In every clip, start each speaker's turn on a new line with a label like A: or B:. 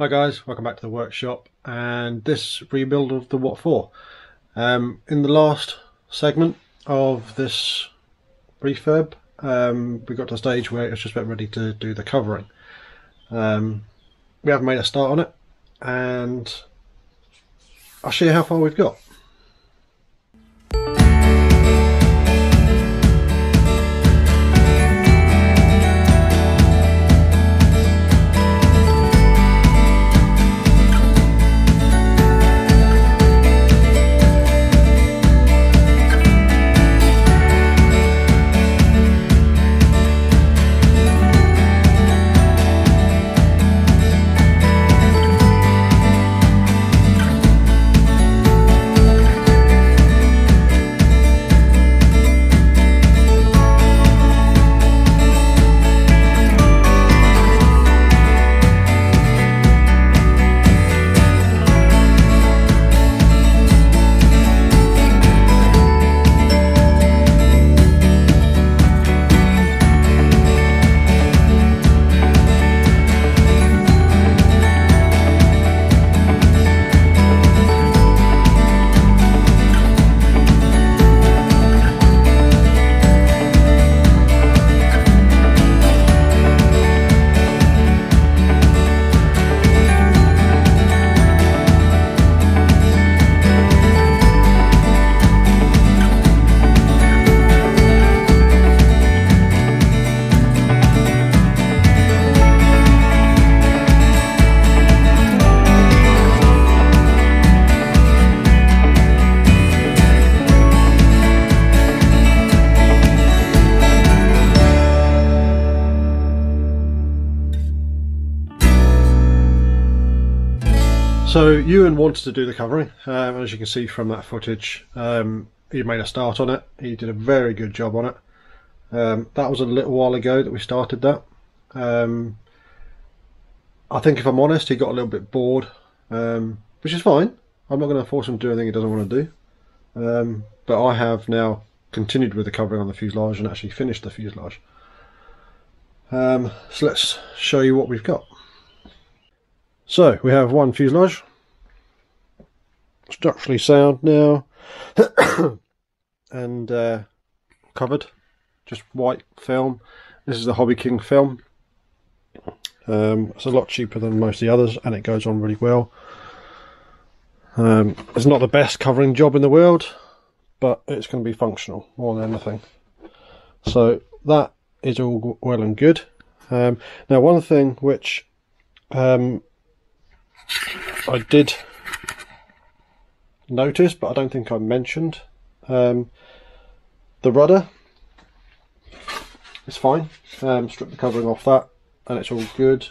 A: Hi guys, welcome back to the workshop and this rebuild of the Wot4. In the last segment of this refurb, we got to a stage where it's just about ready to do the covering. We haven't made a start on it and I'll show you how far we've got. So Ewan wanted to do the covering, as you can see from that footage. He made a start on it. He did a very good job on it. That was a little while ago that we started that. I think, if I'm honest, he got a little bit bored, which is fine. I'm not going to force him to do anything he doesn't want to do. But I have now continued with the covering on the fuselage and actually finished the fuselage. So let's show you what we've got. So we have one fuselage, structurally sound now, and covered, just white film. This is the Hobby King film. It's a lot cheaper than most of the others, and it goes on really well. It's not the best covering job in the world, but it's going to be functional more than anything. So that is all well and good. Now, one thing which I did notice, but I don't think I mentioned, the rudder is fine. Strip the covering off that and it's all good.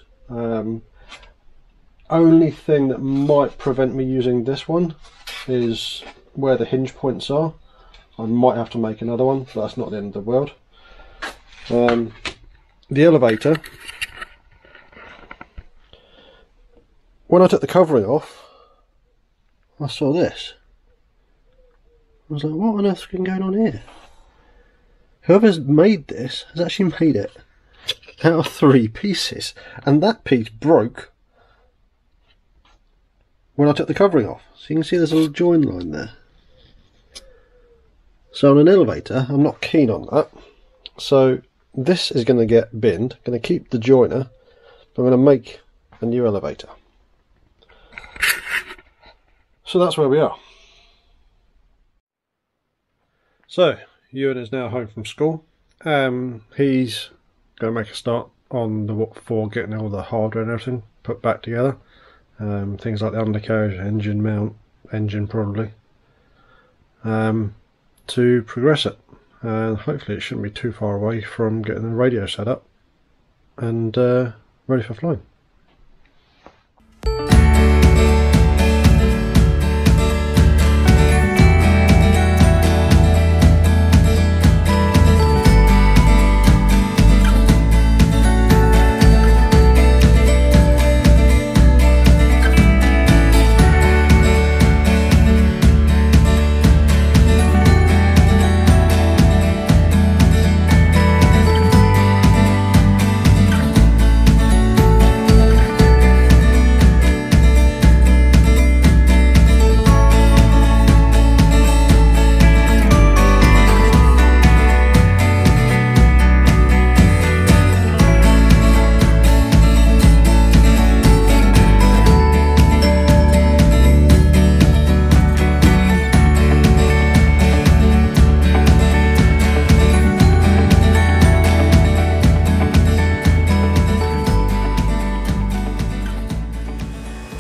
A: Only thing that might prevent me using this one is where the hinge points are. I might have to make another one, but that's not the end of the world. The elevator, when I took the covering off, I saw this. I was like, what on earth's been going on here? Whoever's made this has actually made it out of 3 pieces, and that piece broke when I took the covering off. So you can see there's a little join line there. So on an elevator, I'm not keen on that. So this is going to get binned. I'm going to keep the joiner, but I'm going to make a new elevator. So that's where we are. So Ewan is now home from school. He's going to make a start on the Wot4, getting all the hardware and everything put back together. Things like the undercarriage, engine mount, engine probably, to progress it. And hopefully it shouldn't be too far away from getting the radio set up and ready for flying.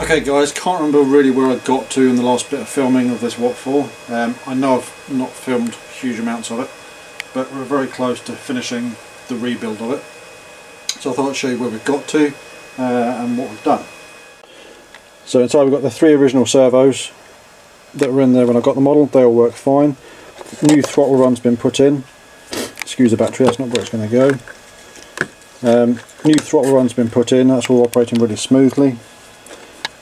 A: Okay guys, can't remember really where I got to in the last bit of filming of this Wot4. I know I've not filmed huge amounts of it, but we're very close to finishing the rebuild of it. So I thought I'd show you where we've got to and what we've done. So inside we've got the 3 original servos that were in there when I got the model. They all work fine. New throttle run's been put in. Excuse the battery, that's not where it's going to go. New throttle run's been put in, that's all operating really smoothly.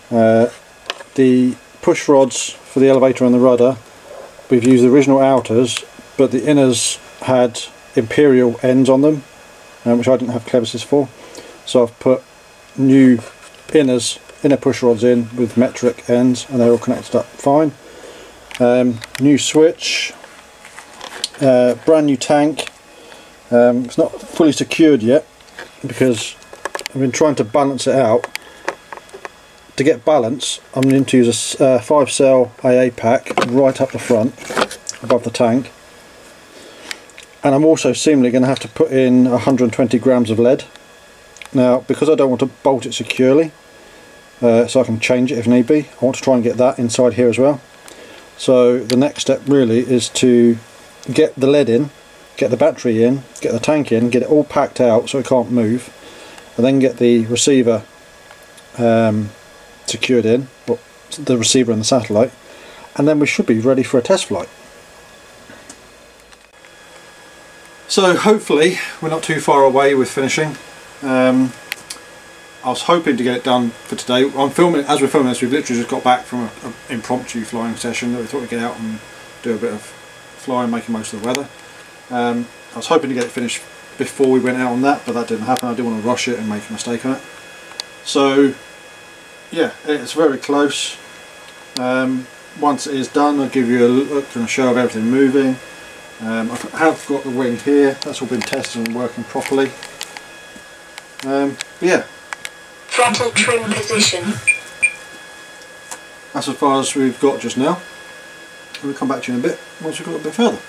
A: The push rods for the elevator and the rudder, we've used the original outers, but the inners had imperial ends on them, which I didn't have clevises for. So I've put new inner push rods in with metric ends, and they're all connected up fine. New switch, brand new tank. It's not fully secured yet because I've been trying to balance it out. To get balance, I'm going to use a 5-cell AA pack right up the front above the tank, and I'm also seemingly going to have to put in 120 grams of lead. Now, because I don't want to bolt it securely, so I can change it if need be, I want to try and get that inside here as well. So the next step really is to get the lead in, get the battery in, get the tank in, get it all packed out so it can't move, and then get the receiver secured in, well, the receiver and the satellite, and then we should be ready for a test flight. So hopefully we're not too far away with finishing. I was hoping to get it done for today. As we're filming this, we've literally just got back from an impromptu flying session that we thought we'd get out and do a bit of flying, making most of the weather. I was hoping to get it finished before we went out on that, but that didn't happen. I didn't want to rush it and make a mistake on it. So yeah, it's very close. Once it is done, I'll give you a look and a show of everything moving. I have got the wing here, that's all been tested and working properly. Yeah.
B: Throttle trim position.
A: That's as far as we've got just now. We'll come back to you in a bit once we've got a bit further.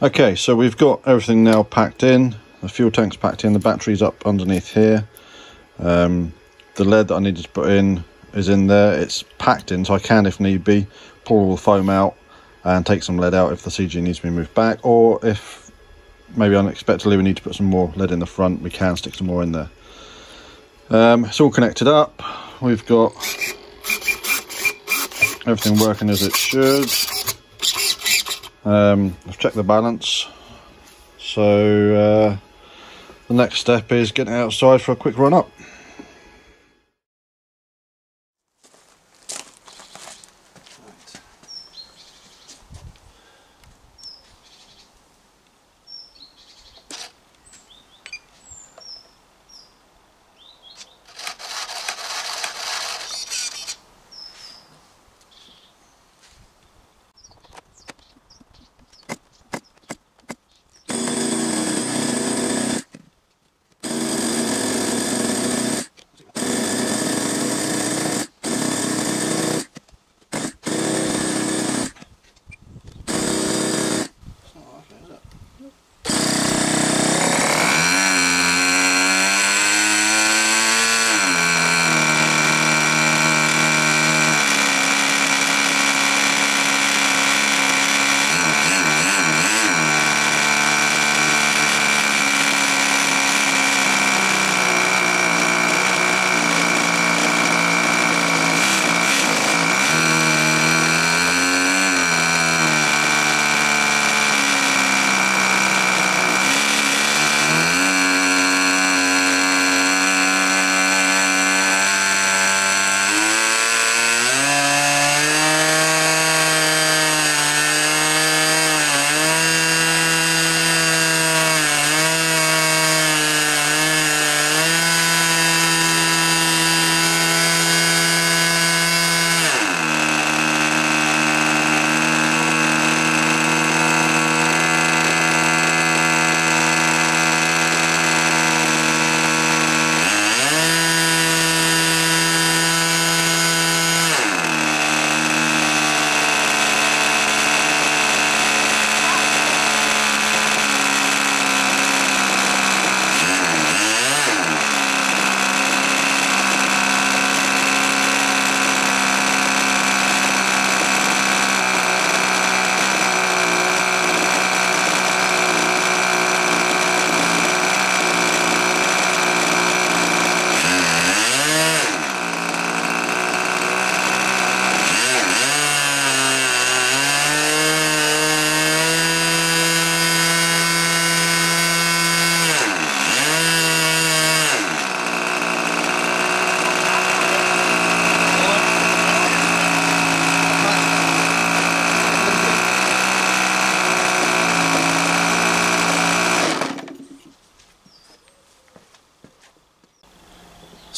A: Okay, so we've got everything now packed in. The fuel tank's packed in, the battery's up underneath here. The lead that I needed to put in is in there. It's packed in, so I can, if need be, pull all the foam out and take some lead out if the CG needs to be moved back, or if maybe unexpectedly we need to put some more lead in the front, we can stick some more in there. It's all connected up. We've got everything working as it should. I've checked the balance, so the next step is getting outside for a quick run up.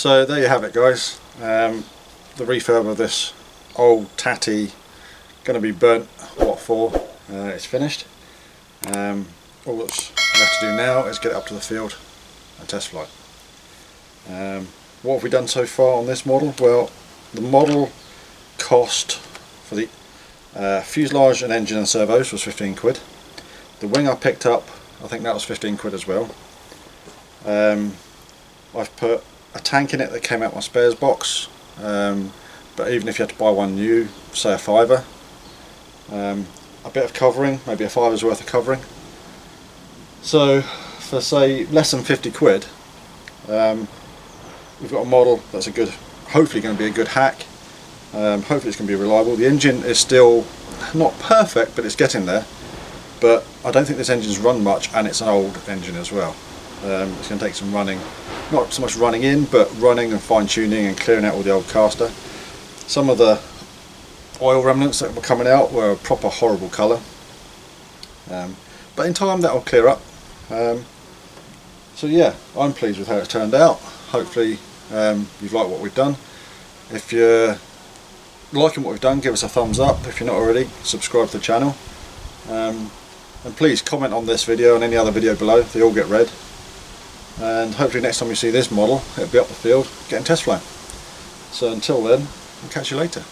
A: So there you have it, guys. The refurb of this old tatty, going to be burnt Wot4 is finished. All that's left to do now is get it up to the field and test flight. What have we done so far on this model? Well, the model cost for the fuselage and engine and servos was 15 quid. The wing I picked up, I think that was 15 quid as well. I've put a tank in it that came out my spares box, but even if you had to buy one new, say a fiver. A bit of covering, maybe a fiver's worth of covering. So for say less than 50 quid, we've got a model that's a good, hopefully going to be a good hack. Hopefully it's going to be reliable. The engine is still not perfect, but it's getting there. But I don't think this engine's run much, and it's an old engine as well. It's going to take some running, not so much running in, but running and fine tuning and clearing out all the old caster. Some of the oil remnants that were coming out were a proper horrible colour, but in time that will clear up. So yeah, I'm pleased with how it's turned out. Hopefully you've liked what we've done. If you're liking what we've done, give us a thumbs up. If you're not already, subscribe to the channel, and please comment on this video and any other video below. They all get read, and hopefully next time you see this model, it'll be up the field getting test flying. So until then, I'll catch you later.